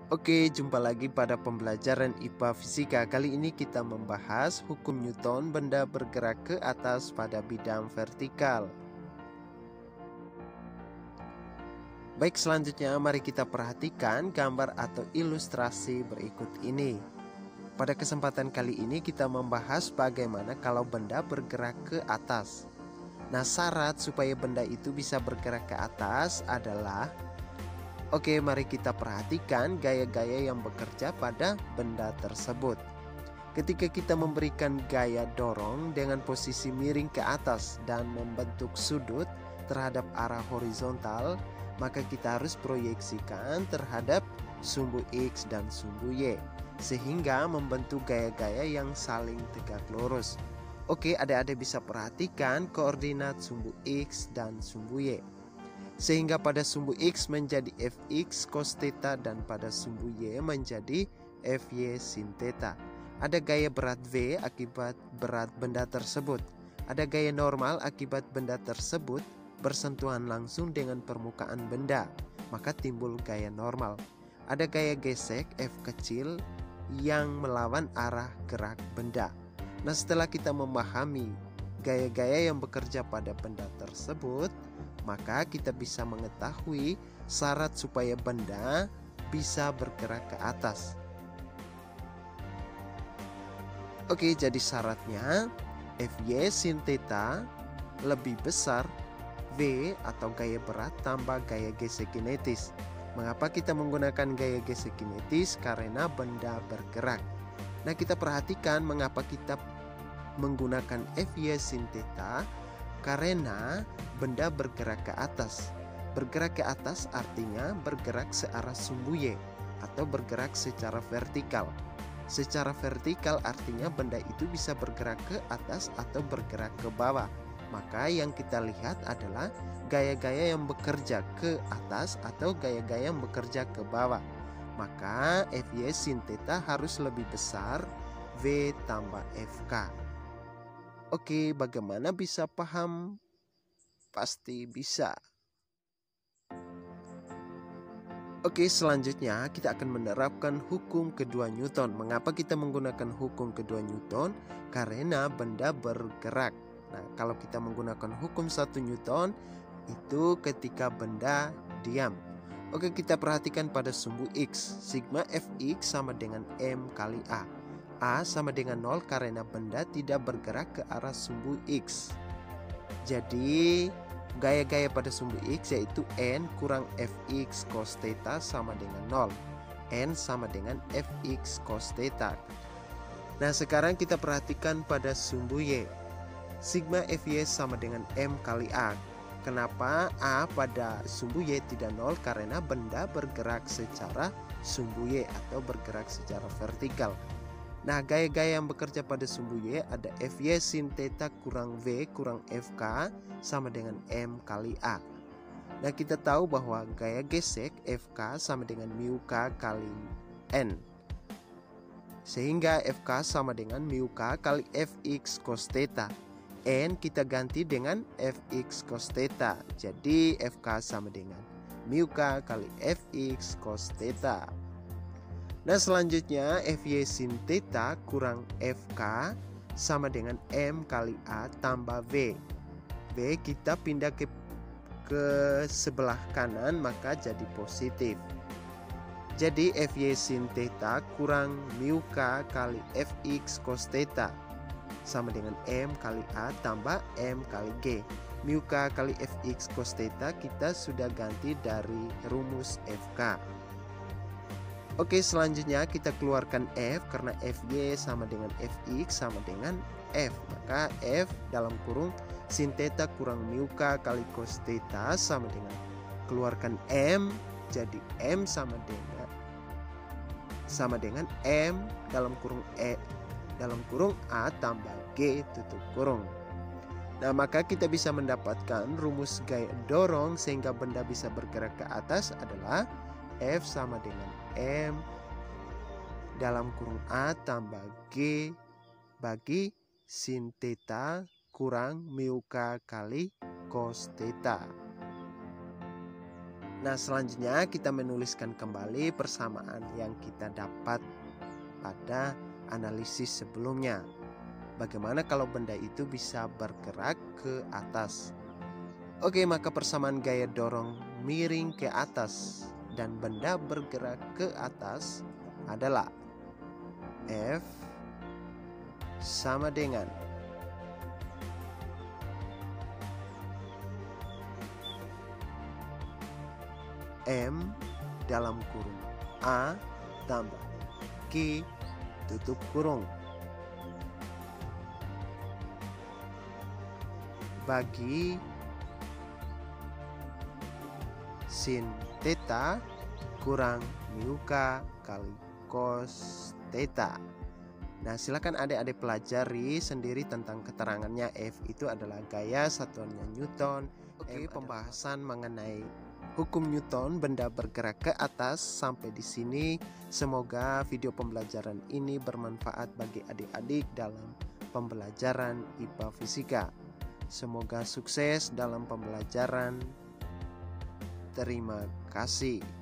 Oke, jumpa lagi pada pembelajaran IPA Fisika. Kali ini kita membahas hukum Newton benda bergerak ke atas pada bidang vertikal. Baik, selanjutnya mari kita perhatikan gambar atau ilustrasi berikut ini. Pada kesempatan kali ini kita membahas bagaimana kalau benda bergerak ke atas. Nah, syarat supaya benda itu bisa bergerak ke atas adalah Oke, mari kita perhatikan gaya-gaya yang bekerja pada benda tersebut. Ketika kita memberikan gaya dorong dengan posisi miring ke atas dan membentuk sudut terhadap arah horizontal, maka kita harus proyeksikan terhadap sumbu X dan sumbu Y, sehingga membentuk gaya-gaya yang saling tegak lurus. Oke, adik-adik bisa perhatikan koordinat sumbu X dan sumbu Y. Sehingga pada sumbu X menjadi Fx cos theta dan pada sumbu Y menjadi Fy sin theta. Ada gaya berat V akibat berat benda tersebut. Ada gaya normal akibat benda tersebut bersentuhan langsung dengan permukaan benda, maka timbul gaya normal. Ada gaya gesek F kecil yang melawan arah gerak benda. Nah, setelah kita memahami gaya-gaya yang bekerja pada benda tersebut, maka kita bisa mengetahui syarat supaya benda bisa bergerak ke atas. Oke, jadi syaratnya Fy sin theta lebih besar V atau gaya berat tambah gaya gesek kinetis. Mengapa kita menggunakan gaya gesek kinetis? Karena benda bergerak. Nah, kita perhatikan mengapa kita menggunakan Fy sin theta. Karena benda bergerak ke atas. Bergerak ke atas artinya bergerak searah sumbu Y atau bergerak secara vertikal. Secara vertikal artinya benda itu bisa bergerak ke atas atau bergerak ke bawah. Maka yang kita lihat adalah gaya-gaya yang bekerja ke atas atau gaya-gaya yang bekerja ke bawah. Maka Fy sin theta harus lebih besar V tambah Fk. Oke, bagaimana bisa paham? Pasti bisa. Oke, selanjutnya kita akan menerapkan hukum kedua Newton. Mengapa kita menggunakan hukum kedua Newton? Karena benda bergerak. Nah, kalau kita menggunakan hukum 1 Newton, itu ketika benda diam. Oke, kita perhatikan pada sumbu X. Sigma Fx sama dengan M kali A. A sama dengan 0 karena benda tidak bergerak ke arah sumbu X. Jadi gaya-gaya pada sumbu X yaitu N kurang Fx cos theta sama dengan 0. N sama dengan Fx cos theta. Nah, sekarang kita perhatikan pada sumbu Y. Sigma Fy sama dengan M kali A. Kenapa A pada sumbu Y tidak 0? Karena benda bergerak secara sumbu Y atau bergerak secara vertikal. Nah, gaya-gaya yang bekerja pada sumbu Y ada Fy sin theta kurang V kurang Fk sama dengan M kali A. Nah, kita tahu bahwa gaya gesek Fk sama dengan mu K kali N. Sehingga Fk sama dengan mu K kali Fx cos theta. N kita ganti dengan Fx cos theta. Jadi Fk sama dengan mu K kali Fx cos theta. Nah, selanjutnya Fy sin theta kurang Fk sama dengan M kali A tambah V. V kita pindah ke sebelah kanan maka jadi positif. Jadi Fy sin theta kurang mu K kali Fx cos theta sama dengan M kali A tambah M kali G. Mu K kali Fx cos theta kita sudah ganti dari rumus Fk. Oke, selanjutnya kita keluarkan F karena Fy sama dengan Fx sama dengan F. Maka F dalam kurung sin theta kurang mu K kali cos theta sama dengan keluarkan M, jadi M sama dengan M dalam kurung A tambah G tutup kurung. Nah, maka kita bisa mendapatkan rumus gaya dorong sehingga benda bisa bergerak ke atas adalah F sama dengan M dalam kurung A tambah G bagi sin theta kurang mu K kali cos theta. Nah, selanjutnya kita menuliskan kembali persamaan yang kita dapat pada analisis sebelumnya. Bagaimana kalau benda itu bisa bergerak ke atas? Oke, maka persamaan gaya dorong miring ke atas dan benda bergerak ke atas adalah F sama dengan M dalam kurung A tambah Q tutup kurung bagi sin theta kurang mu K kali cos theta. Nah, silakan adik-adik pelajari sendiri tentang keterangannya. F itu adalah gaya, satuannya Newton. Oke, pembahasan mengenai hukum Newton benda bergerak ke atas sampai di sini. Semoga video pembelajaran ini bermanfaat bagi adik-adik dalam pembelajaran IPA Fisika. Semoga sukses dalam pembelajaran. Terima kasih.